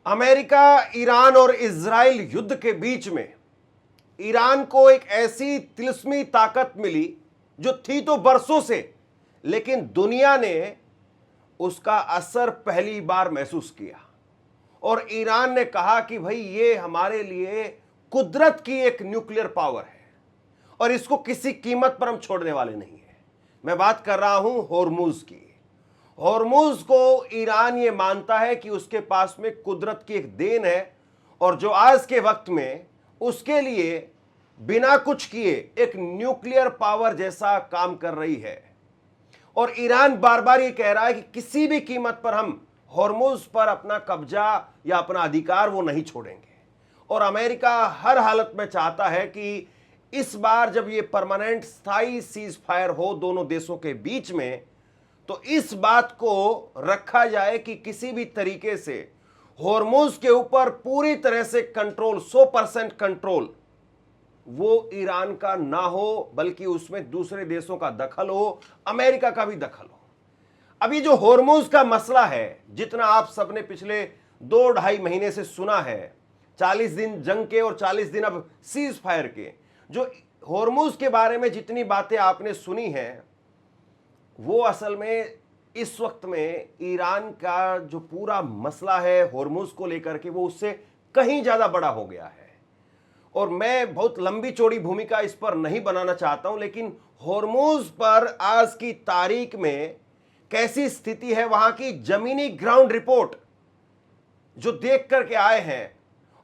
America, Iran और Israel युद्ध के बीच में ईरान को एक ऐसी तिलिस्मी ताकत मिली जो थी तो बरसों से, लेकिन दुनिया ने उसका असर पहली बार महसूस किया और ईरान ने कहा कि भाई ये हमारे लिए कुदरत की एक न्यूक्लियर पावर है और इसको किसी कीमत पर हम छोड़ने वाले नहीं है। मैं बात कर रहा हूं होर्मुज की। होर्मुज को ईरान ये मानता है कि उसके पास में कुदरत की एक देन है और जो आज के वक्त में उसके लिए बिना कुछ किए एक न्यूक्लियर पावर जैसा काम कर रही है। और ईरान बार बार ये कह रहा है कि किसी भी कीमत पर हम होर्मुज पर अपना कब्जा या अपना अधिकार वो नहीं छोड़ेंगे। और अमेरिका हर हालत में चाहता है कि इस बार जब ये परमानेंट स्थायी सीज फायर हो दोनों देशों के बीच में, तो इस बात को रखा जाए कि किसी भी तरीके से होर्मुज के ऊपर पूरी तरह से कंट्रोल, 100% कंट्रोल वो ईरान का ना हो, बल्कि उसमें दूसरे देशों का दखल हो, अमेरिका का भी दखल हो। अभी जो होर्मुज का मसला है, जितना आप सबने पिछले 2-2.5 महीने से सुना है, 40 दिन जंग के और 40 दिन अब सीज फायर के, जो होर्मुज के बारे में जितनी बातें आपने सुनी हैं, वो असल में इस वक्त में ईरान का जो पूरा मसला है होर्मुज को लेकर के, वो उससे कहीं ज्यादा बड़ा हो गया है। और मैं बहुत लंबी चौड़ी भूमिका इस पर नहीं बनाना चाहता हूं, लेकिन होर्मुज पर आज की तारीख में कैसी स्थिति है, वहां की जमीनी ग्राउंड रिपोर्ट जो देख करके आए हैं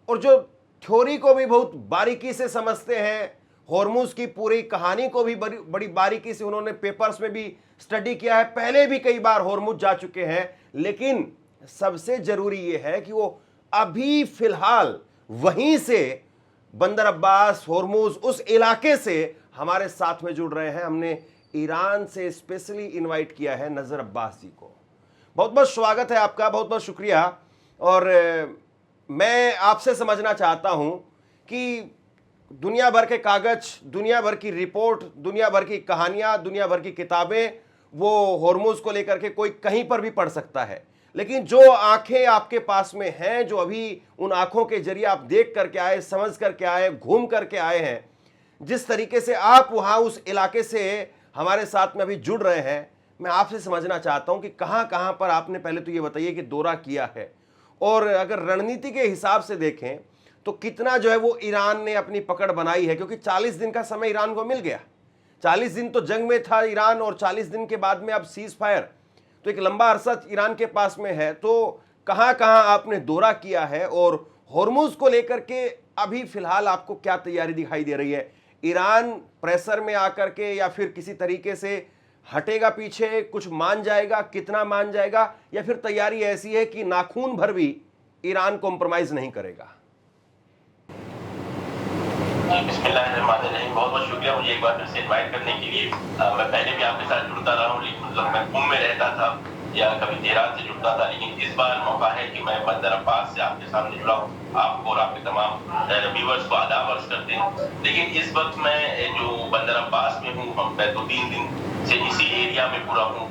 और जो थ्योरी को भी बहुत बारीकी से समझते हैं, होर्मुज की पूरी कहानी को भी बड़ी बारीकी से उन्होंने पेपर्स में भी स्टडी किया है, पहले भी कई बार होर्मुज जा चुके हैं। लेकिन सबसे जरूरी यह है कि वो अभी फिलहाल वहीं से बंदर अब्बास, होर्मुज, उस इलाके से हमारे साथ में जुड़ रहे हैं। हमने ईरान से स्पेशली इनवाइट किया है नजर अब्बास जी को। बहुत बहुत स्वागत है आपका, बहुत बहुत शुक्रिया। और मैं आपसे समझना चाहता हूं कि दुनिया भर के कागज, दुनिया भर की रिपोर्ट, दुनिया भर की कहानियां, दुनिया भर की किताबें वो होर्मुज को लेकर के कोई कहीं पर भी पढ़ सकता है, लेकिन जो आंखें आपके पास में हैं, जो अभी उन आंखों के जरिए आप देख करके आए, समझ करके आए, घूम करके आए हैं, जिस तरीके से आप वहां उस इलाके से हमारे साथ में अभी जुड़ रहे हैं, मैं आपसे समझना चाहता हूं कि कहां कहां पर आपने, पहले तो ये बताइए कि दौरा किया है, और अगर रणनीति के हिसाब से देखें तो कितना जो है वो ईरान ने अपनी पकड़ बनाई है, क्योंकि 40 दिन का समय ईरान को मिल गया। 40 दिन तो जंग में था ईरान और 40 दिन के बाद में अब सीज फायर, तो एक लंबा अरसा ईरान के पास में है। तो कहां कहां आपने दौरा किया है और होर्मुज को लेकर के अभी फिलहाल आपको क्या तैयारी दिखाई दे रही है? ईरान प्रेशर में आकर के या फिर किसी तरीके से हटेगा पीछे, कुछ मान जाएगा, कितना मान जाएगा, या फिर तैयारी ऐसी है कि नाखून भर भी ईरान कॉम्प्रोमाइज नहीं करेगा? बिस्मिल्लाहिर्रहमानिर्रहीम। बहुत बहुत शुक्रिया मुझे एक बार फिर से इनवाइट करने के लिए। मैं पहले भी आपके साथ जुड़ता रहा हूँ, लेकिन मतलब मैं कुम में रहता था या कभी तेहरान से जुड़ता था, लेकिन इस बार मौका है कि मैं बंदर अब्बास से आपके सामने जुड़ा हूँ। आपको और आपके तमाम व्यूअर्स को आदाब अर्ज करते हैं। लेकिन इस वक्त मैं जो बंदर अब्बास में हूँ, मैं 2-3 दिन से इसी एरिया में पूरा हूँ।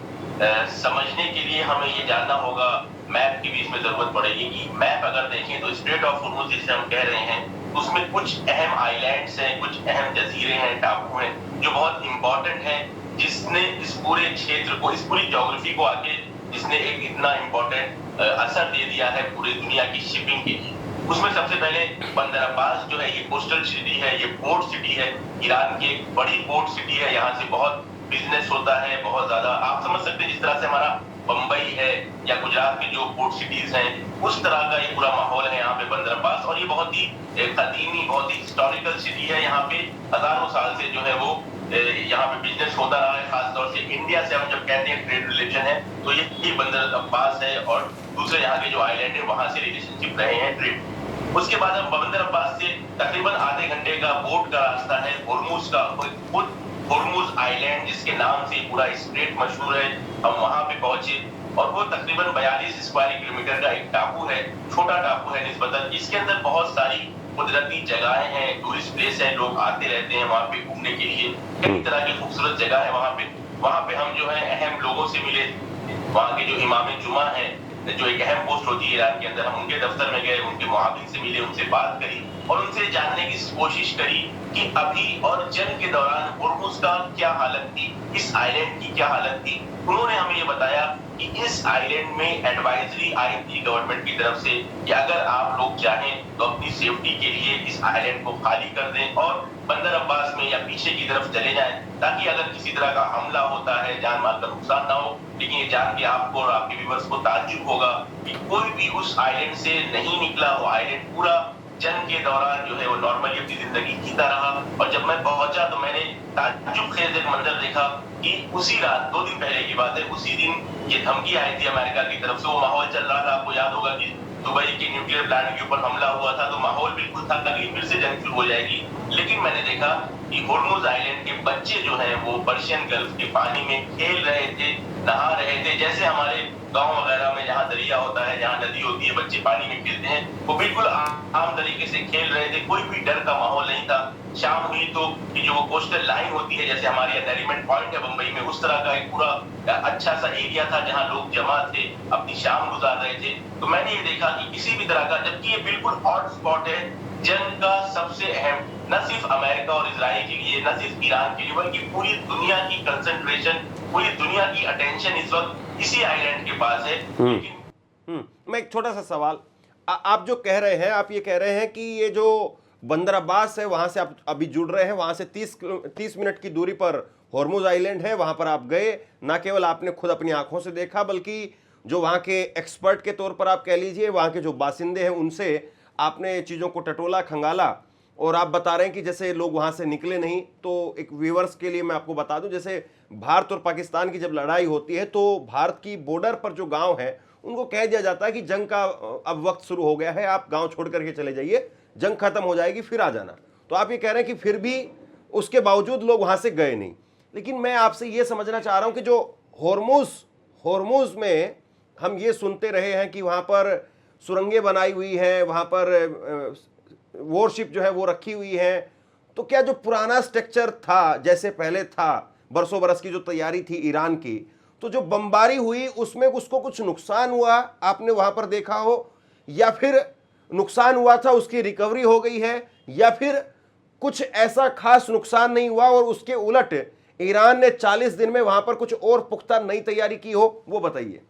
समझने के लिए हमें ये जानना होगा, मैप की भी इसमें जरूरत पड़ेगी कि मैप अगर देखें तो स्ट्रेट ऑफ होर्मुज जिसे हम कह रहे हैं, उसमें कुछ अहम आइलैंड्स हैं, कुछ अहम जजीरे हैं, टापू हैं, जो बहुत इंपॉर्टेंट हैं, जिसने इस पूरे क्षेत्र को, इस पूरी ज्योग्राफी को आगे जिसने एक इतना इंपॉर्टेंट असर दे दिया है पूरी दुनिया की शिपिंग के लिए। उसमें सबसे पहले बंदर अब्बास जो है ये कोस्टल सिटी है, ये पोर्ट सिटी है, ईरान की एक बड़ी पोर्ट सिटी है। यहाँ से बहुत बिजनेस होता है, बहुत ज्यादा। आप समझ सकते हैं जिस तरह से हमारा बंबई है या गुजरात के जो पोर्ट सिटीज हैं, उस तरह का ये पूरा माहौल है यहाँ पे बंदर अब्बास। और ये बहुत ही कदीमी, बहुत ही हिस्टोरिकल सिटी है। यहाँ पे हजारों साल से जो है वो यहाँ पे बिजनेस होता रहा है। खासतौर से इंडिया से हम जब कहते हैं ट्रेड रिलेशन है, तो ये बंदर अब्बास है और दूसरे यहाँ के जो आइलैंड है वहां से रिलेशनशिप रहे हैं, ट्रेड। उसके बाद हम बंदर अब्बास से तकरीबन आधे घंटे का बोट का रास्ता है होर्मुज का। खुद होर्मुज आइलैंड जिसके नाम से पूरा स्ट्रेट मशहूर है, हम वहां पे पहुंचे और वो तकरीबन 42 स्क्वायर किलोमीटर का एक टापू है, छोटा टापू है निस्बतन। इसके अंदर बहुत सारी कुदरती जगहें हैं, टूरिस्ट प्लेस है, लोग आते रहते हैं वहाँ पे घूमने के लिए। कई तरह की खूबसूरत जगह है वहाँ पे। वहाँ पे हम जो है अहम लोगों से मिले। वहाँ के जो इमाम जुमा है जो एक अहम पोस्ट होती है ईरान के अंदर, हम उनके दफ्तर में गए, उनके मुआविन से मिले, उनसे बात करी और उनसे जानने की कोशिश करी कि अभी और जंग के दौरान हुर्मुज का क्या हालत थी, इस आइलैंड की क्या हालत थी। उन्होंने हमें ये बताया कि इस आइलैंड में एडवाइजरी आई थी गवर्नमेंट की तरफ से कि अगर आप लोग चाहें तो अपनी सेफ्टी के लिए इस आइलैंड को खाली कर दें और बंदर अब्बास में या पीछे की तरफ चले जाएं, ताकि अगर किसी तरह का हमला होता है जान माल का नुकसान ना हो। लेकिन ये जान के आपको और आपके व्यूअर्स को ताज्जुब होगा कि कोई भी उस आइलैंड से नहीं निकला। वो आइलैंड पूरा जंग के दौरान जो है वो नॉर्मली अपनी जिंदगी जीता रहा। और जब मैं पहुंचा तो मैंने ताज्जुब खेज एक मंजर देखा कि उसी रात, 2 दिन पहले की बात है, उसी दिन ये धमकी आई थी अमेरिका की तरफ से। वो माहौल चल रहा था, आपको याद होगा कि दुबई के न्यूक्लियर प्लांट के ऊपर हमला हुआ था, तो माहौल बिल्कुल था कि फिर से जंग शुरू हो जाएगी। लेकिन मैंने देखा कि हुर्मुज आइलैंड के बच्चे जो हैं वो पर्शियन गल्फ के पानी में खेल रहे थे, नहा रहे थे। जैसे हमारे गांव वगैरह में जहाँ दरिया होता है, जहाँ नदी होती है, बच्चे पानी में खेलते हैं, वो बिल्कुल आम तरीके से खेल रहे थे। कोई भी डर का माहौल नहीं था। शाम हुई तो जो वो कोस्टल लाइन होती है, जैसे हमारे नरीमन पॉइंट है बंबई में, उस तरह का एक पूरा अच्छा सा एरिया था जहाँ लोग जमा थे, अपनी शाम गुजार रहे थे। तो मैंने ये देखा कि किसी भी तरह का, जबकि ये बिल्कुल हॉट स्पॉट है जंग का सबसे अहम, न सिर्फ अमेरिका और इजराइल के लिए, न सिर्फ ईरान के लिए, बल्कि पूरी दुनिया की कंसंट्रेशन, पूरी दुनिया की अटेंशन इस वक्त इसी आइलैंड के पास है। लेकिन मैं एक छोटा सा सवाल, आप जो कह रहे हैं, आप ये कह रहे हैं कि ये जो बंदर अब्बास है वहां से आप अभी जुड़ रहे हैं, वहां से 30 मिनट की दूरी पर हुर्मुज आइलैंड है, वहां पर आप गए, ना केवल आपने खुद अपनी आंखों से देखा बल्कि जो वहां के एक्सपर्ट के तौर पर आप कह लीजिए, वहां के जो बासिंदे हैं उनसे आपने चीज़ों को टटोला खंगाला। और आप बता रहे हैं कि जैसे लोग वहां से निकले नहीं। तो एक व्यूवर्स के लिए मैं आपको बता दूं, जैसे भारत और पाकिस्तान की जब लड़ाई होती है तो भारत की बॉर्डर पर जो गांव है उनको कह दिया जाता है कि जंग का अब वक्त शुरू हो गया है, आप गांव छोड़ करके चले जाइए, जंग खत्म हो जाएगी फिर आ जाना। तो आप ये कह रहे हैं कि फिर भी उसके बावजूद लोग वहां से गए नहीं। लेकिन मैं आपसे ये समझना चाह रहा हूं कि जो होर्मुज में हम ये सुनते रहे हैं कि वहां पर सुरंगें बनाई हुई हैं, वहां पर वॉरशिप जो है वो रखी हुई है, तो क्या जो पुराना स्ट्रक्चर था जैसे पहले था, बरसों बरस की जो तैयारी थी ईरान की, तो जो बमबारी हुई उसमें उसको कुछ नुकसान हुआ आपने वहां पर देखा हो, या फिर नुकसान हुआ था उसकी रिकवरी हो गई है, या फिर कुछ ऐसा खास नुकसान नहीं हुआ और उसके उलट ईरान ने 40 दिन में वहां पर कुछ और पुख्ता नई तैयारी की हो, वो बताइए।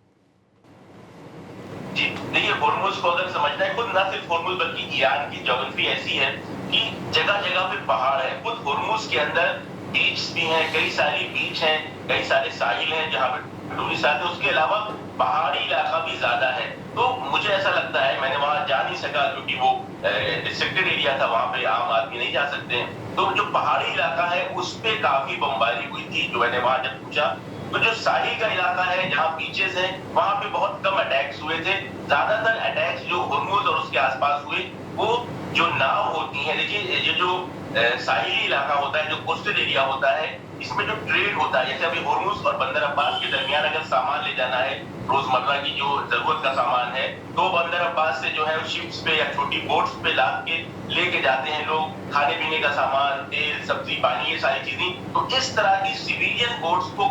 जी देखिए, हुर्मुज को अगर समझना है, खुद ना सिर्फ हुर्मुज बल्कि ईरान की ज्योग्राफी ऐसी है कि जगह जगह पे पहाड़ है। खुद हुर्मुज के अंदर बीच भी हैं, कई सारी बीच हैं, कई सारे साहिल हैं जहाँ पे टूरिस्ट आते हैं। उसके अलावा पहाड़ी इलाका भी ज्यादा है। तो मुझे ऐसा लगता है, मैंने वहां जा नहीं सका क्योंकि वो रिस्ट्रिक्टेड एरिया था, वहां पे आम आदमी नहीं जा सकते। तो जो पहाड़ी इलाका है उस पे काफी बमबारी हुई थी। जो मैंने वहां जब पूछा तो जो साहिल का इलाका है जहाँ बीचेस हैं वहां पे बहुत कम अटैक्स हुए थे। ज्यादातर अटैक्स जो हुर्मुज और उसके आसपास हुए वो जो नाव होती है, देखिए ये जो साहिली इलाका होता है, जो कोस्टल एरिया होता है, इसमें जो ट्रेड होता है, जैसे अभी हुर्मुज और बंदर अब्बास के दरमियान अगर सामान ले जाना है, रोजमर्रा की जो जरूरत का सामान है, तो बंदर अब्बास से जो है शिप्स पे या छोटी बोट्स पे लाद के लेके जाते हैं लोग, खाने पीने का सामान, तेल, सब्जी, पानी, ये सारी चीजें। तो इस तरह की सिविलियन बोट्स को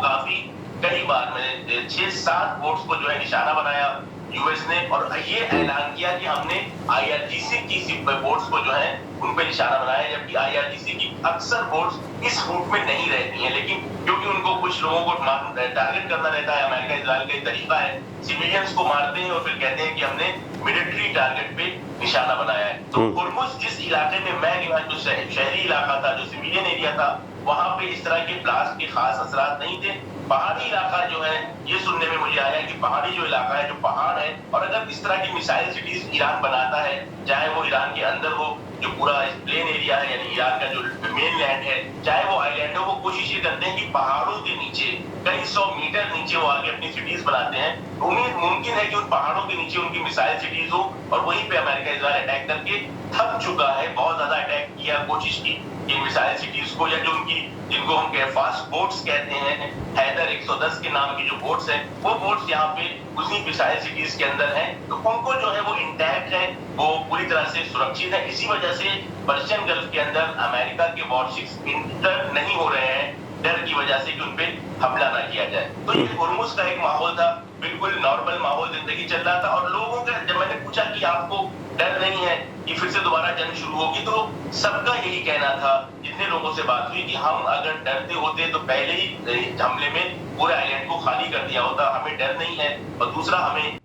कई बार मैंने 6-7 बोट्स को जो है निशाना बनाया यूएस ने, और ये ऐलान किया कि हमने आईआरजीसी की बोट्स को जो है उन पे निशाना बनाया, जबकि आईआरजीसी की अक्सर बोट्स इस रूट में नहीं रहती हैं। लेकिन क्योंकि उनको कुछ लोगों को टारगेट करना रहता है, अमेरिका इजराइल का तरीका है, सिविलियंस को मारते हैं और फिर कहते हैं कि हमने मिलिट्री टारगेट पे निशाना बनाया है। तो हुर्मुज जिस इलाके में मैं गया, जो शहरी इलाका था, जो सिविलियन एरिया था, वहां पे इस तरह के ब्लास्ट के खास असरात नहीं थे। पहाड़ी इलाका जो है, ये सुनने में मुझे आया कि पहाड़ी जो इलाका है, जो पहाड़ है, और अगर इस तरह की मिसाइल सिटीज ईरान बनाता है, चाहे वो ईरान के अंदर हो, जो पूरा प्लेन एरिया है यानी ईरान का जो मेन लैंड है, चाहे वो आइलैंड हो, वो कोशिश ये करते हैं कि पहाड़ों के नीचे कई 100 मीटर नीचे वो आगे अपनी सिटीज बनाते हैं। उम्मीद मुमकिन है कि उन पहाड़ों के नीचे उनकी मिसाइल सिटीज हो, और वहीं पे अमेरिका इजराइल अटैक करके थक चुका है, बहुत ज्यादा अटैक किया, कोशिश की इन मिसाइल सिटीज को, या जो उनकी जिनको हम फास्ट बोट्स कहते हैं, हैदर 110 के नाम की जो बोट्स हैं, वो बोट्स यहाँ पे उसी मिसाइल सिटीज के अंदर हैं। तो उनको जो है वो इंटैक्ट है, वो पूरी तरह से सुरक्षित है। इसी वजह से पर्शियन गल्फ के अंदर अमेरिका के वॉरशिप्स इंटर नहीं हो रहे हैं, डर की वजह से कि उन पे हमला ना किया जाए। तो ये हुर्मुज का एक माहौल था। बिल्कुल नॉर्मल माहौल जिंदगी चल रहा था। और लोगों का जब मैंने पूछा कि आपको डर नहीं है कि फिर से दोबारा जंग शुरू होगी, तो सबका यही कहना था, जितने लोगों से बात हुई, कि हम अगर डरते होते तो पहले ही हमले में पूरे आइलैंड को खाली कर दिया होता, हमें डर नहीं है। और दूसरा, हमें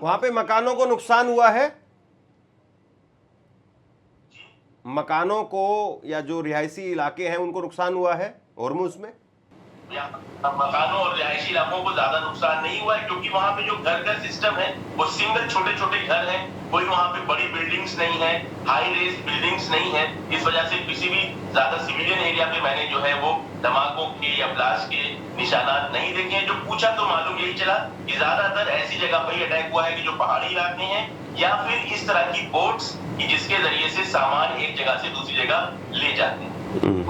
वहां पे मकानों को नुकसान हुआ है, मकानों को या जो रिहायशी इलाके हैं उनको नुकसान हुआ है होर्मुज में? मकानों और रिहायशी इलाकों को ज्यादा नुकसान नहीं हुआ है, क्योंकि वहां पे जो घर का सिस्टम है वो सिंगल छोटे छोटे घर हैं, कोई वहां पे बड़ी बिल्डिंग्स नहीं है, हाई रेज बिल्डिंग्स नहीं है। इस वजह से किसी भी ज्यादा सिविलियन एरिया पे मैंने जो है वो धमाकों के या ब्लास्ट के निशानात नहीं देखे हैं। जो पूछा तो मालूम यही चला कि ज्यादातर ऐसी जगह पर ही अटैक हुआ है कि जो पहाड़ी इलाके हैं, या फिर इस तरह की बोट्स कि जिसके जरिए से सामान एक जगह से दूसरी जगह ले जाते हैं।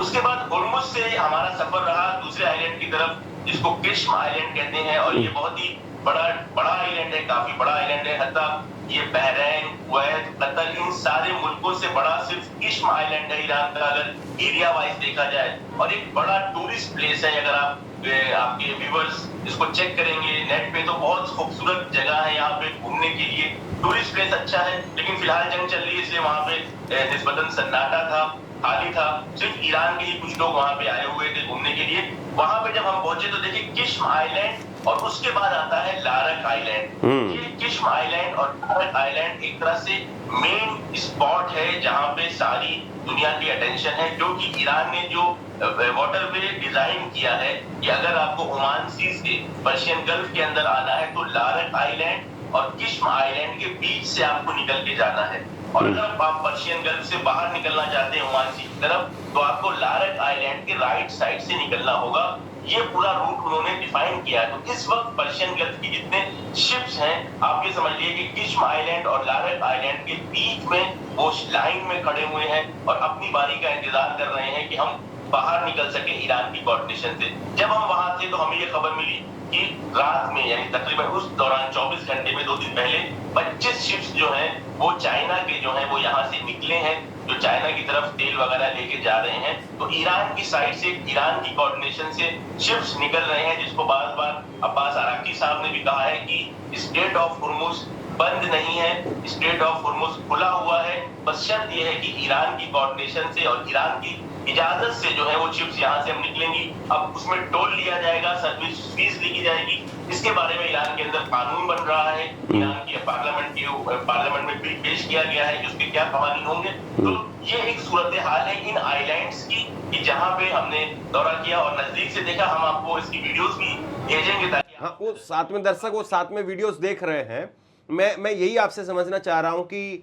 उसके बाद होर्मुज से हमारा सफर रहा दूसरे आइलैंड की तरफ, जिसको किश्म आइलैंड कहते हैं। और ये बहुत ही बड़ा आइलैंड है, काफी बड़ा आइलैंड है। हत्ता ये बहरैन, कुवैत, कतर, इन सारे मुल्कों से बड़ा सिर्फ किश्म आइलैंड है ईरान का, अगर एरिया वाइज देखा जाए। और एक बड़ा टूरिस्ट प्लेस है। अगर आपके व्यूअर्स इसको चेक करेंगे नेट पे, तो बहुत खूबसूरत जगह है यहाँ पे घूमने के लिए। टूरिस्ट प्लेस अच्छा है, लेकिन फिलहाल जंग चल रही है, इसलिए वहाँ पे निस्बतन सन्नाटा था, खाली था। सिर्फ ईरान के ही कुछ लोग वहां पे आए हुए थे घूमने के लिए। वहां पे जब हम पहुंचे तो देखिए किश्म आइलैंड, और उसके बाद आता है लारक आइलैंड। ये किश्म आइलैंड और लारक आइलैंड एक तरह से मेन स्पॉट है जहां पे सारी दुनिया की अटेंशन है, क्योंकि ईरान ने जो वाटरवे डिजाइन किया है कि अगर आपको ओमान सीज के पर्शियन गल्फ के अंदर आना है तो लारक आइलैंड और किश्म आइलैंड के बीच से आपको निकल के जाना है। और अगर आप पर्शियन गल्फ से बाहर निकलना चाहते हैं ओमान सी की तरफ, तो आपको लारक आइलैंड के राइट साइड से निकलना होगा। ये पूरा रूट उन्होंने डिफाइन किया है। तो इस वक्त पर्शियन गल्फ की जितने शिप्स हैं, आप ये समझ लीजिए कि किश्म आइलैंड और लारक आइलैंड के बीच में वो लाइन में खड़े हुए हैं और अपनी बारी का इंतजार कर रहे हैं कि हम बाहर निकल सके ईरान की कोऑर्डिनेशन से। जब हम वहां थे तो हमें ये खबर मिली कि रात में, यानी तकरीबन उस दौरान 24 घंटे में 2 दिन पहले 25 शिप्स जो हैं वो चाइना के जो हैं वो यहाँ से निकले हैं, जो चाइना की तरफ तेल वगैरह लेके जा रहे हैं। तो ईरान की साइड से, ईरान की कोऑर्डिनेशन से शिप्स निकल रहे हैं, जिसको बार बार अब्बास अराक्ची साहब ने भी कहा है कि स्ट्रेट ऑफ हुर्मुज बंद नहीं है, स्ट्रेट ऑफ हुर्मुज खुला हुआ है। बस शर्त यह है कि ईरान की कोऑर्डिनेशन से और ईरान की इजाजत से जो है वो शिप्स यहाँ से हम निकलेंगी। अब उसमें टोल लिया जाएगा, सर्विस फीस लिखी जाएगी। इसके बारे में ईरान के अंदर कानून बन रहा है, ईरान की पार्लियामेंट में बिल पेश किया गया है कि उसके क्या कानून होंगे। तो ये एक सूरत हाल है इन आइलैंड्स की, कि जहाँ पे हमने दौरा किया और नजदीक से देखा। हम आपको इसकी वीडियोस भी भेजेंगे ताकि हाँ, वो साथ में दर्शक वो साथ में वीडियोस देख रहे हैं। मैं यही आपसे समझना चाह रहा हूँ कि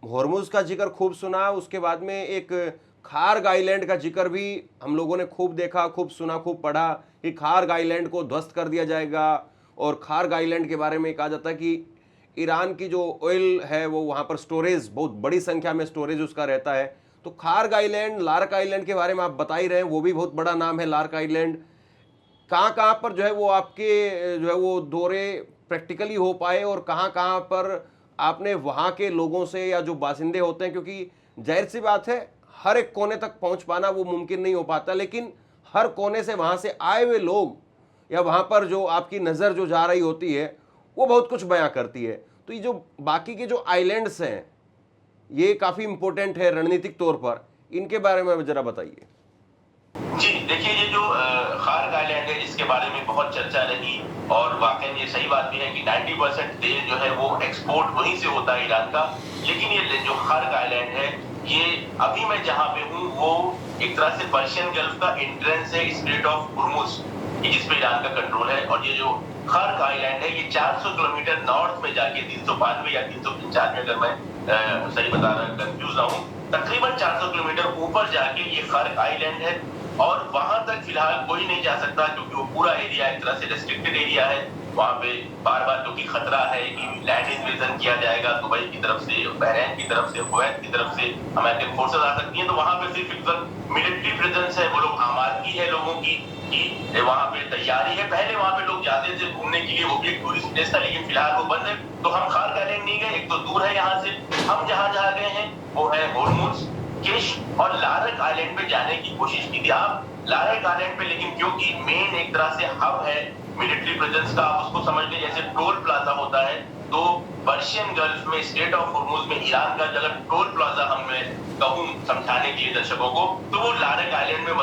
होर्मुज का जिक्र खूब सुना, उसके बाद में एक खार्ग आइलैंड का जिक्र भी हम लोगों ने खूब देखा, खूब सुना, खूब पढ़ा कि खार्ग आइलैंड को ध्वस्त कर दिया जाएगा। और खार्ग आइलैंड के बारे में कहा जाता है कि ईरान की जो ऑयल है वो वहाँ पर स्टोरेज, बहुत बड़ी संख्या में स्टोरेज उसका रहता है। तो खार्ग आइलैंड, लारक आइलैंड के बारे में आप बता ही रहे हैं, वो भी बहुत बड़ा नाम है लारक आइलैंड। कहाँ पर जो है वो आपके जो है वो दौरे प्रैक्टिकली हो पाए, और कहाँ पर आपने वहाँ के लोगों से या जो बासिंदे होते हैं, क्योंकि जाहिर सी बात है हर एक कोने तक पहुँच पाना वो मुमकिन नहीं हो पाता, लेकिन हर कोने से वहाँ से आए हुए लोग या वहाँ पर जो आपकी नज़र जो जा रही होती है वो बहुत कुछ बयां करती है। तो ये जो बाकी के जो आइलैंड्स हैं ये काफ़ी इंपॉर्टेंट है रणनीतिक तौर पर, इनके बारे में ज़रा बताइए। जी देखिए, ये जो खार्ग आइलैंड है जिसके बारे में बहुत चर्चा रही, और वाकई ये सही बात भी है कि 90% तेल जो है वो एक्सपोर्ट वहीं से होता है ईरान का। लेकिन ये जो खार्ग आइलैंड है, ये अभी मैं जहाँ पे हूँ वो एक तरह से पर्शियन गल्फ का एंट्रेंस है स्ट्रेट ऑफ हुर्मुज, जिसपे ईरान का कंट्रोल है। और ये जो खार्ग आइलैंड है ये 400 किलोमीटर नॉर्थ में जाके 392 या 395, अगर मैं सही बता रहा कंफ्यूज ना हूँ, तकरीबन 400 किलोमीटर ऊपर जाके ये खार्ग आइलैंड है। और वहां तक फिलहाल कोई नहीं जा सकता, क्योंकि वो पूरा एरिया एक तरह से रेस्ट्रिक्टेड एरिया है। वहां पे बार बार क्योंकि खतरा है कि लैंड इन्वेजन किया जाएगा दुबई की तरफ से, बहरैन की तरफ से, कुवैत की तरफ से अमेरिकन फोर्सेस आ सकती हैं। तो वहां पे सिर्फ एक मिलिट्री प्रेजेंस है, वो लोग आमादगी है लोगों की कि वहां पे तैयारी है। पहले वहां पे लोग जाते थे घूमने के लिए, वो भी एक टूरिस्ट प्लेस था, लेकिन फिलहाल वो बंद है। तो हम खार्ग आइलैंड नहीं गए, एक तो दूर है यहाँ से। हम जहाँ गए हैं वो है होर्मुज, किश्म और लारक आइलैंड पे जाने की कोशिश की थी। आप लारक आइलैंड पे, लेकिन क्योंकि मेन एक तरह से हब है, मिलिट्री प्रेजेंस का आप उसको समझ लें जैसे टोल प्लाजा होता है, तो पर्शियन गल्फ में स्ट्रेट ऑफ हॉर्मुज में ईरान का अगर टोल प्लाजा मैं कहूं समझाने के लिए दर्शकों को, तो वो लारक आइलैंड में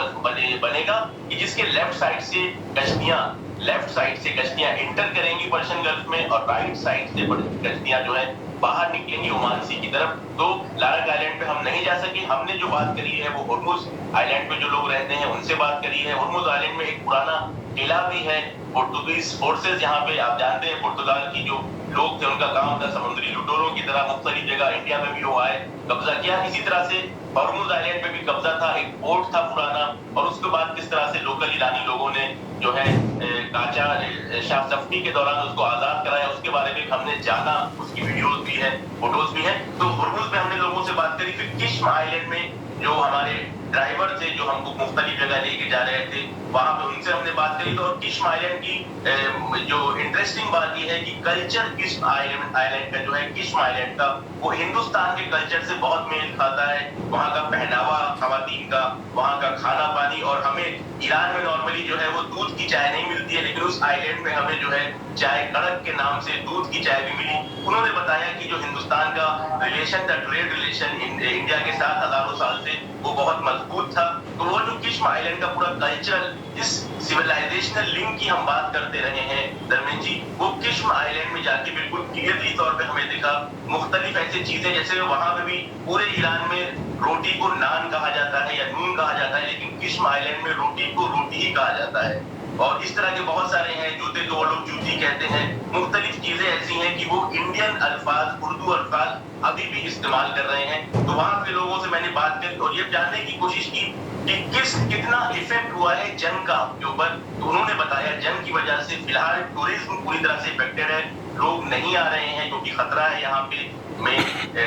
बनेगा कि जिसके लेफ्ट साइड से कश्तियां एंटर करेंगी पर्शियन गल्फ में और राइट साइड से कश्तियां जो है बाहर निकलेंगी ओमान सी की तरफ। तो लारक आइलैंड पे हम नहीं जा सके। हमने जो बात करी है वो हॉर्मुज आइलैंड पे जो लोग रहते हैं उनसे बात करी है। हॉर्मुज आइलैंड में एक पुराना किला भी है। पोर्तुगीज फोर्सेस यहाँ पे आप जानते हैं पुर्तगाल की जो लोग थे उनका काम था समुद्री लुटेरों की तरह मुख्तलिफ जगह इंडिया में भी वो आए, कब्जा किया। इसी तरह से हॉर्मुज आइलैंड पे भी कब्जा था, एक पोर्ट था पुराना। और उसके बाद किस तरह से लोकल ईरानी लोगों ने जो है काचा शाह सफ्ती के दौरान उसको आजाद कराया, उसके बारे में हमने जाना, उसकी वीडियोस भी है, फोटोज भी हैं। तो हॉर्मुज में हमने लोगों से बात करी। फिर किश्म आइलैंड में जो हमारे ड्राइवर थे जो हमको मुख्तलिफ जगह लेके जा रहे थे, वहां पे उनसे हमने बात करी। तो किश्म आइलैंड की जो इंटरेस्टिंग बात ये है कि कल्चर किश्म आइलैंड का जो है, किश्म आइलैंड का वो हिंदुस्तान के कल्चर से बहुत मेल खाता है। वहां का पहनावा खवातीन का, वहां का खाना पानी। और हमें ईरान में नॉर्मली जो है वो दूध की चाय नहीं मिलती है, लेकिन उस आइलैंड में हमें जो है चाय कड़क के नाम से दूध की चाय भी मिली। उन्होंने बताया कि जो हिंदुस्तान का रिलेशन था, ट्रेड रिलेशन इंडिया के साथ हजारों साल से, वो बहुत मजबूत था। तो वो जो किश्म आइलैंड का पूरा कल्चरल, इस सिविलाइजेशनल लिंक की हम बात करते रहे हैं धर्मेंद्र जी, वो किश्म आइलैंड में जाके बिल्कुल क्लियरली तौर पे हमें दिखा। मुख्तलिफ ऐसी चीजें जैसे वहां पे भी पूरे ईरान में रोटी को नान कहा जाता है या नून कहा जाता है, लेकिन किश्म आइलैंड में रोटी को रोटी ही कहा जाता है। और इस तरह के बहुत सारे हैं। जूते को वो लोग जूती कहते हैं। मुख्तलिफ चीजें ऐसी हैं कि वो इंडियन अल्फाज, उर्दू अल्फाज अभी भी इस्तेमाल कर रहे हैं। तो वहां पे लोगों से मैंने बात करी और ये जानने की कोशिश की कि कितना इफेक्ट हुआ है जंग का के ऊपर। तो उन्होंने बताया जंग की वजह से फिलहाल टूरिज्म पूरी तरह से इफेक्टेड है, लोग नहीं आ रहे हैं क्योंकि खतरा है यहाँ पे में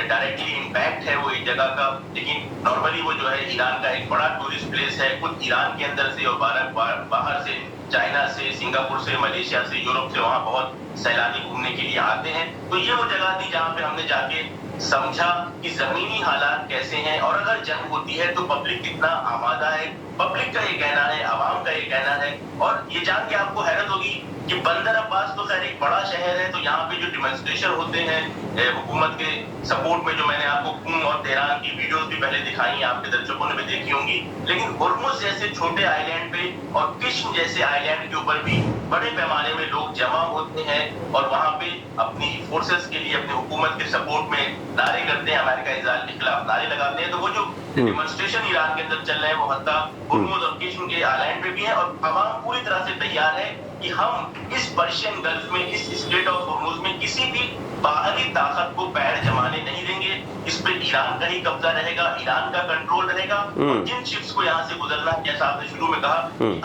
डायरेक्टली इम्पैक्ट है वो एक जगह का। लेकिन नॉर्मली वो जो है ईरान का एक बड़ा टूरिस्ट प्लेस है, खुद ईरान के अंदर से और बाहर से, चाइना से, सिंगापुर से, मलेशिया से, यूरोप से वहां बहुत सैलानी घूमने के लिए आते हैं। तो ये वो जगह थी जहाँ पे हमने जाके समझा कि जमीनी हालात कैसे हैं और अगर जंग होती है तो पब्लिक कितना आमादा है। पब्लिक का ये कहना है, आवाम का ये कहना है। और ये जान के आपको हैरत होगी कि बंदर अब्बास तो खैर एक बड़ा शहर है, तो यहाँ पे जो डिमॉन्स्ट्रेशन होते हैं हुकूमत के सपोर्ट में, जो मैंने आपको कुम और तेहरान की वीडियोस भी पहले दिखाई हैं, आपके दर्शकों ने भी देखी होंगी। लेकिन हॉर्मुज जैसे छोटे आइलैंड पे और किश्म जैसे आइलैंड के ऊपर भी बड़े पैमाने में लोग जमा होते हैं और वहां पे अपनी फोर्सेस के लिए, अपनी हुकूमत के सपोर्ट में नारे करते हैं, अमेरिका इजराइल के खिलाफ नारे लगाते हैं। तो वो जो डिमॉन्स्ट्रेशन ईरान के अंदर चल रहे हैं वो हत्ता हॉर्मुज और किश्म के आइलैंड पे भी है। और अवाम पूरी तरह से तैयार है कि हम इस पर्शियन गल्फ में, इस स्ट्रेट ऑफ हॉर्मुज में किसी भी बाहरी ताकत को पैर जमाने नहीं देंगे। इस पे ईरान का ही कब्जा रहेगा, ईरान का कंट्रोल रहेगा। और जिन शिप्स को यहाँ से गुजरना, जैसा आपने शुरू में कहा,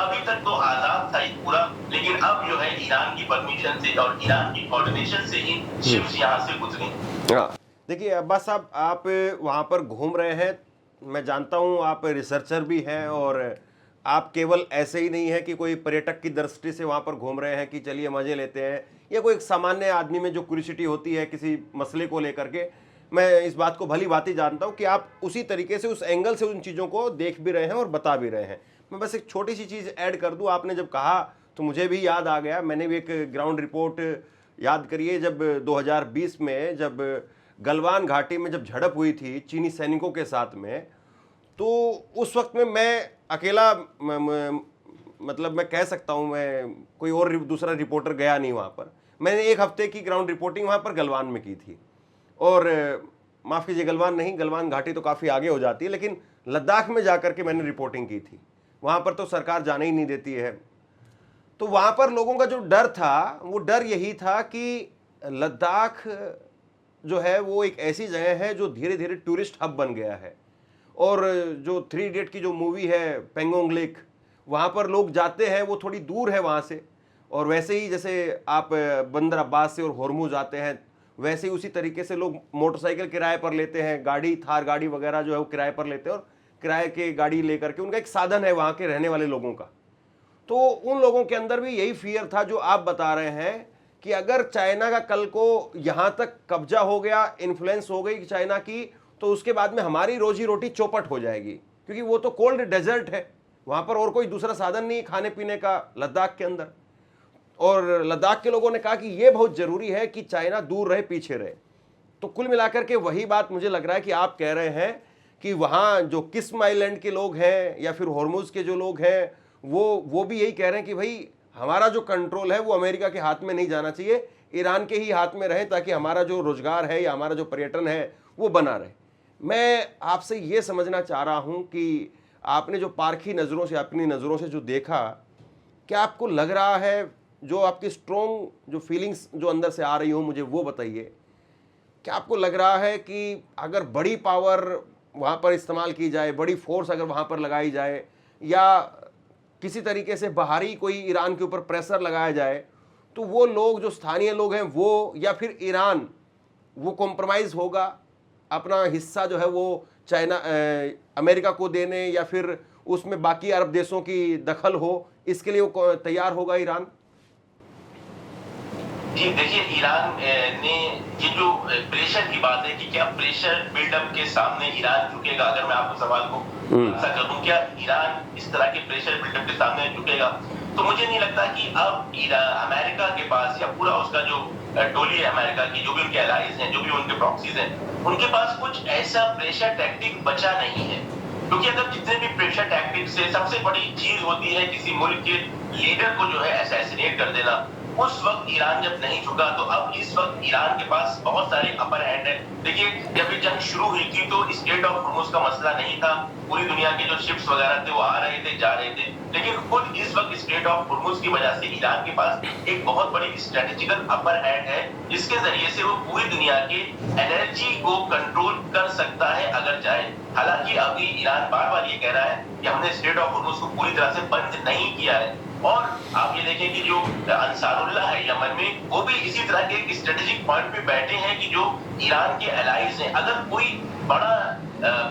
अभी तक तो आजाद था पूरा, लेकिन अब जो है ईरान की परमिशन से और ईरान की कोऑर्डिनेशन से ही शिप्स यहाँ से गुजरी। देखिए अब्बास साहब, आप वहाँ पर घूम रहे हैं, मैं जानता हूँ आप रिसर्चर भी हैं और आप केवल ऐसे ही नहीं है कि कोई पर्यटक की दृष्टि से वहाँ पर घूम रहे हैं कि चलिए मज़े लेते हैं, या कोई एक सामान्य आदमी में जो क्यूरियोसिटी होती है किसी मसले को लेकर के। मैं इस बात को भली भांति जानता हूँ कि आप उसी तरीके से, उस एंगल से उन चीज़ों को देख भी रहे हैं और बता भी रहे हैं। मैं बस एक छोटी सी चीज़ ऐड कर दूँ, आपने जब कहा तो मुझे भी याद आ गया। मैंने भी एक ग्राउंड रिपोर्ट याद करिए, जब 2020 में जब गलवान घाटी में जब झड़प हुई थी चीनी सैनिकों के साथ में, तो उस वक्त में मैं अकेला, मतलब मैं कह सकता हूँ, मैं कोई और दूसरा रिपोर्टर गया नहीं वहाँ पर। मैंने एक हफ्ते की ग्राउंड रिपोर्टिंग वहाँ पर गलवान में की थी। और माफ़ कीजिए, गलवान नहीं, गलवान घाटी तो काफ़ी आगे हो जाती है, लेकिन लद्दाख में जा कर के मैंने रिपोर्टिंग की थी। वहाँ पर तो सरकार जाने ही नहीं देती है। तो वहाँ पर लोगों का जो डर था, वो डर यही था कि लद्दाख जो है वो एक ऐसी जगह है जो धीरे धीरे टूरिस्ट हब बन गया है। और जो 3 इडियट की जो मूवी है पेंगोंग लेक, वहाँ पर लोग जाते हैं, वो थोड़ी दूर है वहाँ से। और वैसे ही जैसे आप बंदर अब्बास से और हॉर्मुज आते हैं, वैसे ही उसी तरीके से लोग मोटरसाइकिल किराए पर लेते हैं, गाड़ी, थार गाड़ी वगैरह जो है वो किराए पर लेते हैं, और किराए के गाड़ी लेकर के उनका एक साधन है वहाँ के रहने वाले लोगों का। तो उन लोगों के अंदर भी यही फियर था जो आप बता रहे हैं कि अगर चाइना का कल को यहाँ तक कब्जा हो गया, इन्फ्लुएंस हो गई चाइना की, तो उसके बाद में हमारी रोजी रोटी चौपट हो जाएगी, क्योंकि वो तो कोल्ड डेजर्ट है, वहाँ पर और कोई दूसरा साधन नहीं खाने पीने का लद्दाख के अंदर। और लद्दाख के लोगों ने कहा कि यह बहुत जरूरी है कि चाइना दूर रहे, पीछे रहे। तो कुल मिलाकर के वही बात मुझे लग रहा है कि आप कह रहे हैं कि वहां जो किस्म आइलैंड के लोग हैं या फिर हॉर्मुज के जो लोग हैं वो भी यही कह रहे हैं कि भाई हमारा जो कंट्रोल है वो अमेरिका के हाथ में नहीं जाना चाहिए, ईरान के ही हाथ में रहे, ताकि हमारा जो रोजगार है या हमारा जो पर्यटन है वो बना रहे। मैं आपसे ये समझना चाह रहा हूं कि आपने जो पारखी नज़रों से, अपनी नज़रों से जो देखा, क्या आपको लग रहा है, जो आपकी स्ट्रॉन्ग जो फीलिंग्स जो अंदर से आ रही हो मुझे वो बताइए, क्या आपको लग रहा है कि अगर बड़ी पावर वहाँ पर इस्तेमाल की जाए, बड़ी फोर्स अगर वहाँ पर लगाई जाए, या किसी तरीके से बाहरी कोई ईरान के ऊपर प्रेशर लगाया जाए, तो वो लोग जो स्थानीय लोग हैं वो या फिर ईरान वो कॉम्प्रोमाइज़ होगा, अपना हिस्सा जो है वो चाइना अमेरिका को देने, या फिर उसमें बाकी अरब देशों की दखल हो, इसके लिए वो तैयार होगा ईरान? जी देखिए, ईरान ने ये जो प्रेशर की बात है कि क्या प्रेशर बिल्डअप के सामने ईरान झुकेगा, अगर मैं आपको सवाल को ऐसा कर दूं, क्या ईरान इस तरह के प्रेशर बिल्डअप के सामने झुकेगा, तो मुझे नहीं लगता कि अब अमेरिका के पास या पूरा उसका जो टोली है अमेरिका की, जो भी उनके एलाइज हैं, जो भी उनके प्रॉक्सीज हैं, उनके पास कुछ ऐसा प्रेशर टैक्टिक बचा नहीं है। क्योंकि अगर जितने भी प्रेशर टैक्टिक से सबसे बड़ी चीज होती है किसी मुल्क के लीडर को जो है असैसिनेट कर देना, उस वक्त ईरान जब नहीं झुका, तो अब इस वक्त ईरान के पास बहुत सारे अपर हैंड है। देखिए, जब ये जंग शुरू हुई थी तो स्ट्रेट ऑफ हॉर्मुज का मसला नहीं था, पूरी दुनिया के जो शिप्स वगैरह थे वो आ रहे थे, जा रहे थे, लेकिन खुद इस वक्त स्ट्रेट ऑफ हॉर्मुज की वजह से ईरान के पास एक बहुत बड़ी स्ट्रेटेजिकल अपर हैंड है, जिसके जरिए से वो पूरी दुनिया के एनर्जी को कंट्रोल कर सकता है अगर चाहे। हालांकि अभी ईरान बार बार ये कह रहा है कि हमने स्ट्रेट ऑफ हॉर्मुज को पूरी तरह से बंद नहीं किया है, और आप ये देखें कि जो अंसारुल्लाह है यमन में, वो भी इसी तरह के एक स्ट्रेटेजिक पॉइंट पे बैठे हैं कि जो ईरान के एलाइज हैं, अगर कोई बड़ा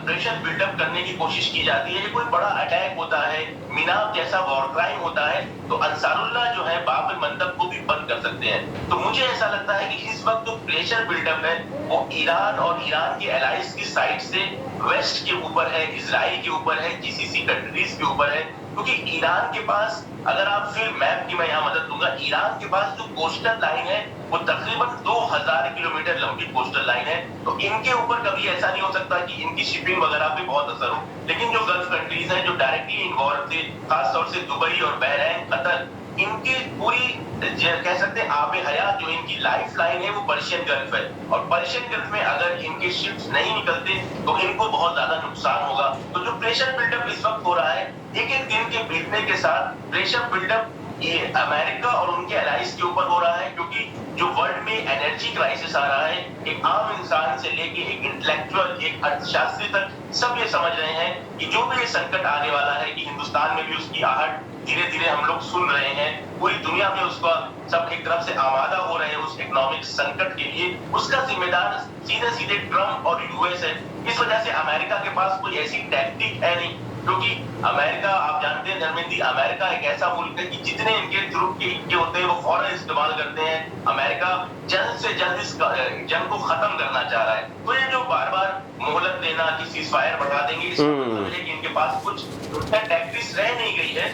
प्रेशर बिल्डअप करने की कोशिश की जाती है, कोई बड़ा अटैक होता है, मीनाब जैसा वॉर क्राइम होता है, तो अंसारुल्लाह जो है बाब मंदब को भी बंद कर सकते हैं। तो मुझे ऐसा लगता है कि इस वक्त जो प्रेशर बिल्डअप है वो ईरान और ईरान के एलाइज की साइड से वेस्ट के ऊपर है, इजराइल के ऊपर है, जीसीसी कंट्रीज के ऊपर है, क्योंकि ईरान के पास, अगर आप फिर मैप की मैं यहाँ मदद दूंगा, ईरान के पास जो कोस्टल लाइन है वो तकरीबन 2000 किलोमीटर लंबी कोस्टल लाइन है। तो इनके ऊपर कभी ऐसा नहीं हो सकता कि इनकी शिपिंग वगैरह पे बहुत असर हो, लेकिन जो गल्फ कंट्रीज हैं जो डायरेक्टली इन्वॉल्व थे, खासतौर से दुबई और बहरैन, कतर, इनकी पूरी कह सकते हैं आबे हयात, जो इनकी लाइफ लाइन है वो पर्शियन गल्फ है, और पर्शियन गल्फ में अगर इनके शिप्स नहीं निकलते तो इनको बहुत ज्यादा नुकसान होगा। तो जो प्रेशर बिल्डअप इस वक्त हो रहा है, एक एक दिन के बीतने के साथ प्रेशर बिल्डअप ये अमेरिका और उनके एलाइज के ऊपर हो रहा है, क्योंकि जो वर्ल्ड में एनर्जी क्राइसिस आ रहा है, एक आम इंसान से लेके एक इंटेलेक्चुअल, एक अर्थशास्त्री तक सब ये समझ रहे हैं कि जो भी ये संकट आने वाला है, कि हिंदुस्तान में भी उसकी आहट धीरे धीरे हम लोग सुन रहे हैं, पूरी दुनिया में उसका सब एक तरफ से आमादा हो रहे हैं उस इकोनॉमिक संकट के लिए, उसका जिम्मेदार सीधे सीधे ट्रम्प और यूएस है। इस वजह से अमेरिका के पास कोई ऐसी टैक्टिक है नहीं, क्योंकि अमेरिका, आप जानते हैं धर्मेंद्र जी, अमेरिका एक ऐसा मुल्क है कि जितने इनके ट्रूप के इक्के होते हैं वो फौरन इस्तेमाल करते हैं। अमेरिका जल्द से जल्द इस जंग को खत्म करना चाह रहा है। तो ये जो बार बार मोहलत देना कि सीजफायर बढ़ा देंगे, इसका मतलब है कि इनके पास कुछ टैक्टिक्स रह नहीं गई है।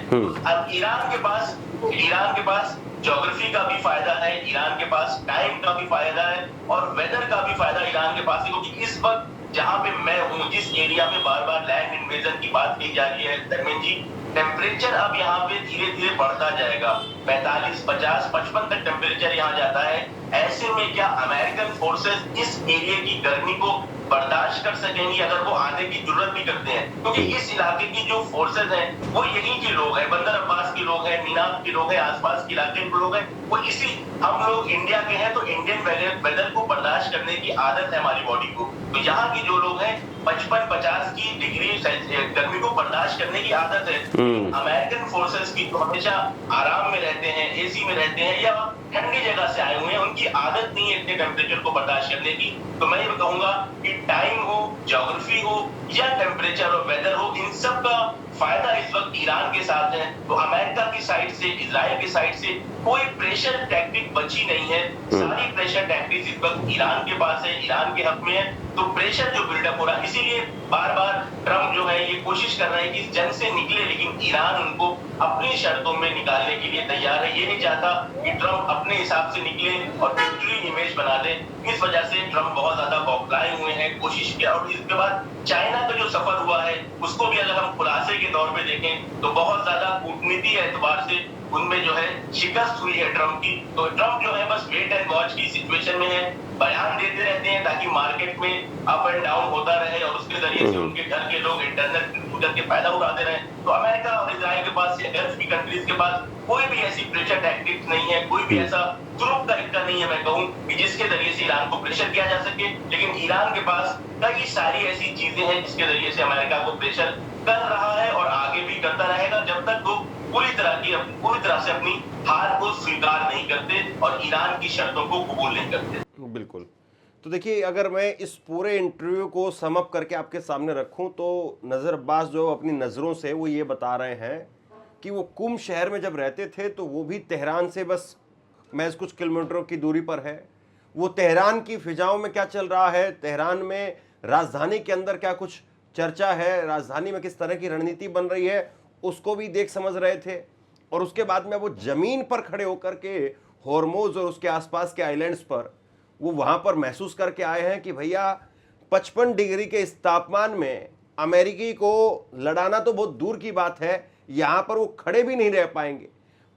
अब ईरान के पास ज्योग्राफी का भी फायदा है, ईरान के पास टाइम का भी फायदा है, और वेदर का भी फायदा ईरान के पास है, क्योंकि इस वक्त जहां पे मैं हूं, जिस एरिया में बार बार लैंड इन्वेजन की बात की जा रही है धर्मेंद्र जी, टेम्परेचर अब यहाँ पे धीरे धीरे बढ़ता जाएगा, 45, 50, 55 तक टेम्परेचर यहाँ जाता है। ऐसे में क्या अमेरिकन फोर्सेस इस एरिया की गर्मी को बर्दाश्त कर सकेंगी अगर वो आने की जरूरत भी करते हैं? क्योंकि इस इलाके की जो फोर्सेस हैं वो यहीं के लोग हैं, बंदर अब्बास के लोग हैं, मीनाब के लोग हैं, आसपास के इलाके के लोग हैं, वो इसी, हम लोग इंडिया के हैं तो इंडियन वेदर को बर्दाश्त करने की आदत है हमारी बॉडी को। तो यहाँ के जो लोग हैं 55-50 की डिग्री गर्मी को बर्दाश्त करने की आदत है। अमेरिकन फोर्सेस की जो हमेशा आराम में रहते हैं, एसी में रहते हैं, या ठंडी जगह से आए हुए हैं, उनकी आदत नहीं है इतने टेम्परेचर को बर्दाश्त करने की। तो मैं ये कहूंगा कि टाइम हो, ज्योग्राफी हो, या टेम्परेचर और वेदर हो, इन सब का फायदा इस वक्त ईरान के साथ है। तो अमेरिका की साइड से, इजराइल की साइड से कोई प्रेशर टैक्टिक बची नहीं है। सारी प्रेशर टैक्टिक्स इस वक्त ईरान के पास है, ईरान के हक में है। तो प्रेशर जो बिल्डअप हो रहा है, इसीलिए बार बार ट्रंप जो है ये कोशिश कर रहा है कि इस जंग से निकले, लेकिन ईरान उनको अपनी शर्तों में निकालने के लिए तैयार है। ये नहीं चाहता कि ट्रंप अपने हिसाब से निकले और विक्ट्री इमेज बना दे। इस वजह से ट्रंप बहुत ज्यादा बौखलाए हुए हैं, कोशिश किया। और इसके बाद चाइना का जो सफर हुआ है उसको भी अगर हम खुलासे के तौर पे देखें तो बहुत ज्यादा कूटनीति एतबार से उनमें जो है शिकस्त हुई है ट्रंप की। तो ट्रंप जो है बस वेट एंड वॉच की सिचुएशन में है, बयान देते रहते हैं ताकि मार्केट में अप एंड डाउन होता रहे और उसके जरिए से उनके घर के लोग इंटरनेट करके फायदा उठाते रहे। तो अमेरिका और इजराइल के पास या गल्फ की कंट्रीज के पास कोई भी ऐसी प्रेशर टैक्टिक्स नहीं है, कोई भी ऐसा तुरुप तरीका नहीं है मैं कहूं कि जिसके जरिए से ईरान को प्रेशर किया जा सके। लेकिन ईरान के पास कई सारी ऐसी चीजें हैं जिसके जरिए से अमेरिका को प्रेशर कर रहा है और आगे भी करता रहेगा, जब तक वो पूरी तरह से अपनी हार को स्वीकार नहीं करते और ईरान की शर्तों को कबूल नहीं करते। बिल्कुल। तो देखिए, अगर मैं इस पूरे इंटरव्यू को सम अप करके आपके सामने रखूं तो नज़र अब्बास जो अपनी नज़रों से वो ये बता रहे हैं कि वो कुम शहर में जब रहते थे तो वो भी तेहरान से बस महज कुछ किलोमीटरों की दूरी पर है। वो तेहरान की फिजाओं में क्या चल रहा है, तेहरान में राजधानी के अंदर क्या कुछ चर्चा है, राजधानी में किस तरह की रणनीति बन रही है, उसको भी देख समझ रहे थे। और उसके बाद में वो ज़मीन पर खड़े होकर के हॉर्मोज और उसके आसपास के आइलैंड्स पर वो वहाँ पर महसूस करके आए हैं कि भैया 55 डिग्री के इस तापमान में अमेरिकी को लड़ाना तो बहुत दूर की बात है, यहाँ पर वो खड़े भी नहीं रह पाएंगे।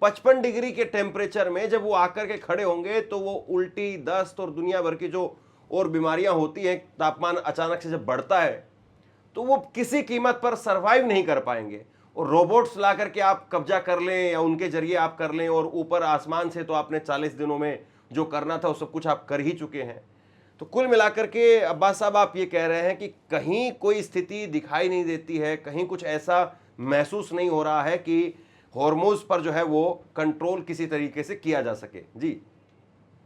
55 डिग्री के टेम्परेचर में जब वो आकर के खड़े होंगे तो वो उल्टी, दस्त और दुनिया भर की जो और बीमारियाँ होती हैं, तापमान अचानक से जब बढ़ता है तो वो किसी कीमत पर सरवाइव नहीं कर पाएंगे। और रोबोट्स ला करके आप कब्जा कर लें या उनके जरिए आप कर लें, और ऊपर आसमान से तो आपने 40 दिनों में जो करना था वो सब कुछ आप कर ही चुके हैं। तो कुल मिलाकर के अब्बास साहब आप ये कह रहे हैं कि कहीं कोई स्थिति दिखाई नहीं देती है, कहीं कुछ ऐसा महसूस नहीं हो रहा है कि हॉर्मोज पर जो है वो कंट्रोल किसी तरीके से किया जा सके। जी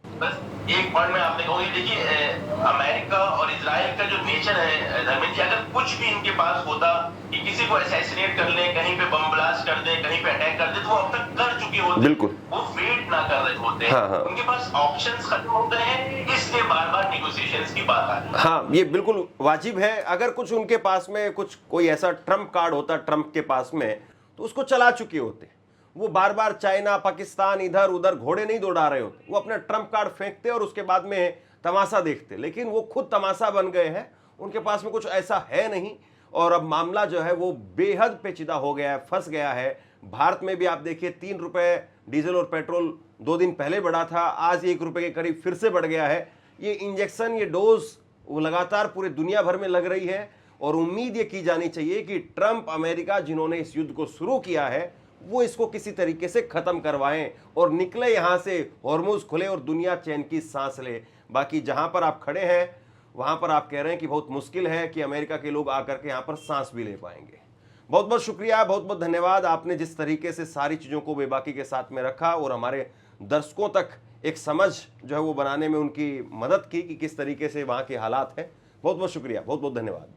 बस एक पॉइंट में आपने कहा, देखिए अमेरिका और इजराइल का जो नेचर है धर्मेंद्र जी, अगर कुछ भी इनके पास होता कि किसी को असैसिनेट कर ले, कहीं पे बम ब्लास्ट कर दे, कहीं पे अटैक कर दे, तो वो अब तक कर चुके होते। बिल्कुल, वो वेट ना कर रहे होते। हाँ। उनके पास ऑप्शंस खत्म हो गए हैं, इसलिए बार बार निगोशिएशंस की बात आ रही है। हाँ, ये बिल्कुल वाजिब है। अगर कुछ उनके पास में कुछ कोई ऐसा ट्रम्प कार्ड होता ट्रम्प के पास में, तो उसको चला चुके होते। वो बार बार चाइना, पाकिस्तान, इधर उधर घोड़े नहीं दौड़ा रहे होते। वो अपना ट्रम्प कार्ड फेंकते और उसके बाद में तमाशा देखते। लेकिन वो खुद तमाशा बन गए हैं, उनके पास में कुछ ऐसा है नहीं। और अब मामला जो है वो बेहद पेचीदा हो गया है, फंस गया है। भारत में भी आप देखिए 3 रुपए डीजल और पेट्रोल 2 दिन पहले बढ़ा था, आज 1 रुपए के करीब फिर से बढ़ गया है। ये इंजेक्शन, ये डोज वो लगातार पूरे दुनिया भर में लग रही है। और उम्मीद ये की जानी चाहिए कि ट्रंप, अमेरिका जिन्होंने इस युद्ध को शुरू किया है, वो इसको किसी तरीके से खत्म करवाएं और निकले यहां से, हॉर्मोज खुले और दुनिया चैन की सांस ले। बाकी जहां पर आप खड़े हैं वहां पर आप कह रहे हैं कि बहुत मुश्किल है कि अमेरिका के लोग आकर के यहां पर सांस भी ले पाएंगे। बहुत बहुत शुक्रिया, बहुत बहुत धन्यवाद। आपने जिस तरीके से सारी चीज़ों को बेबाकी के साथ में रखा और हमारे दर्शकों तक एक समझ जो है वो बनाने में उनकी मदद की कि किस तरीके से वहाँ के हालात हैं। बहुत बहुत शुक्रिया, बहुत बहुत धन्यवाद।